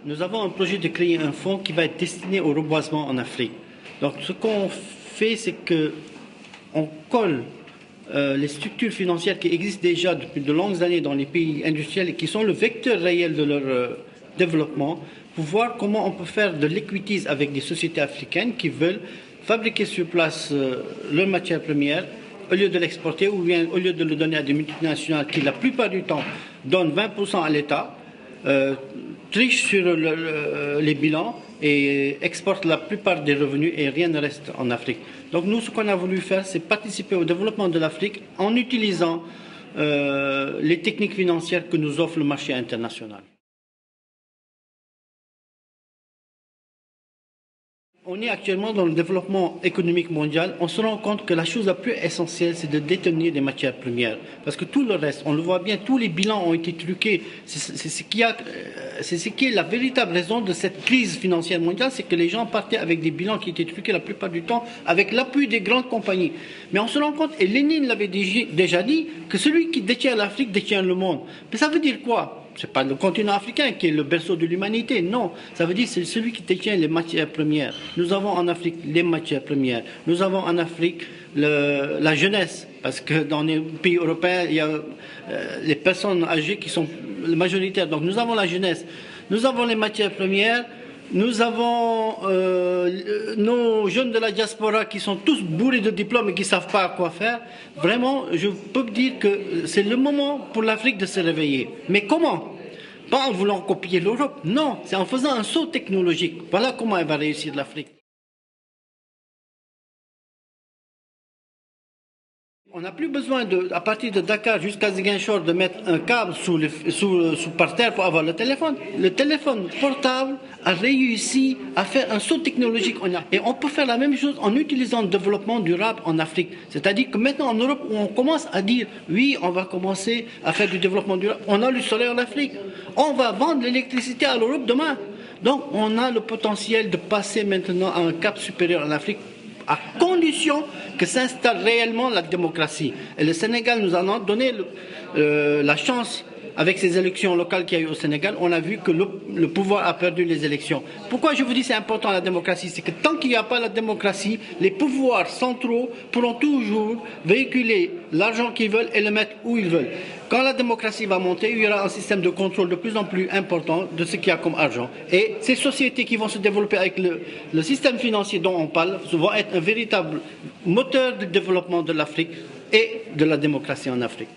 Nous avons un projet de créer un fonds qui va être destiné au reboisement en Afrique. Donc ce qu'on fait, c'est qu'on colle les structures financières qui existent déjà depuis de longues années dans les pays industriels et qui sont le vecteur réel de leur développement, pour voir comment on peut faire de l'equities avec des sociétés africaines qui veulent fabriquer sur place leurs matières premières au lieu de l'exporter ou bien au lieu de le donner à des multinationales qui, la plupart du temps, donnent 20% à l'État, trichent sur les bilans et exportent la plupart des revenus et rien ne reste en Afrique. Donc nous, ce qu'on a voulu faire, c'est participer au développement de l'Afrique en utilisant les techniques financières que nous offre le marché international. On est actuellement dans le développement économique mondial. On se rend compte que la chose la plus essentielle, c'est de détenir des matières premières. Parce que tout le reste, on le voit bien, tous les bilans ont été truqués. C'est ce qui est la véritable raison de cette crise financière mondiale, c'est que les gens partaient avec des bilans qui étaient truqués la plupart du temps, avec l'appui des grandes compagnies. Mais on se rend compte, et Lénine l'avait déjà dit, que celui qui détient l'Afrique détient le monde. Mais ça veut dire quoi ? Ce n'est pas le continent africain qui est le berceau de l'humanité, non. Ça veut dire que c'est celui qui détient les matières premières. Nous avons en Afrique les matières premières. Nous avons en Afrique la jeunesse, parce que dans les pays européens, il y a les personnes âgées qui sont majoritaires. Donc nous avons la jeunesse. Nous avons les matières premières. Nous avons nos jeunes de la diaspora qui sont tous bourrés de diplômes et qui ne savent pas quoi faire. Vraiment, je peux dire que c'est le moment pour l'Afrique de se réveiller. Mais comment ? Pas en voulant copier l'Europe, non, c'est en faisant un saut technologique. Voilà comment elle va réussir l'Afrique. On n'a plus besoin, à partir de Dakar jusqu'à Ziguinchor, de mettre un câble par terre pour avoir le téléphone. Le téléphone portable a réussi à faire un saut technologique. Et on peut faire la même chose en utilisant le développement durable en Afrique. C'est-à-dire que maintenant en Europe, on commence à dire, oui, on va commencer à faire du développement durable. On a le soleil en Afrique. On va vendre l'électricité à l'Europe demain. Donc on a le potentiel de passer maintenant à un cap supérieur en Afrique, à condition que s'installe réellement la démocratie. Et le Sénégal nous en a donné la chance. Avec ces élections locales qu'il y a eu au Sénégal, on a vu que le pouvoir a perdu les élections. Pourquoi je vous dis c'est important la démocratie? C'est que tant qu'il n'y a pas la démocratie, les pouvoirs centraux pourront toujours véhiculer l'argent qu'ils veulent et le mettre où ils veulent. Quand la démocratie va monter, il y aura un système de contrôle de plus en plus important de ce qu'il y a comme argent. Et ces sociétés qui vont se développer avec le système financier dont on parle vont être un véritable moteur de développement de l'Afrique et de la démocratie en Afrique.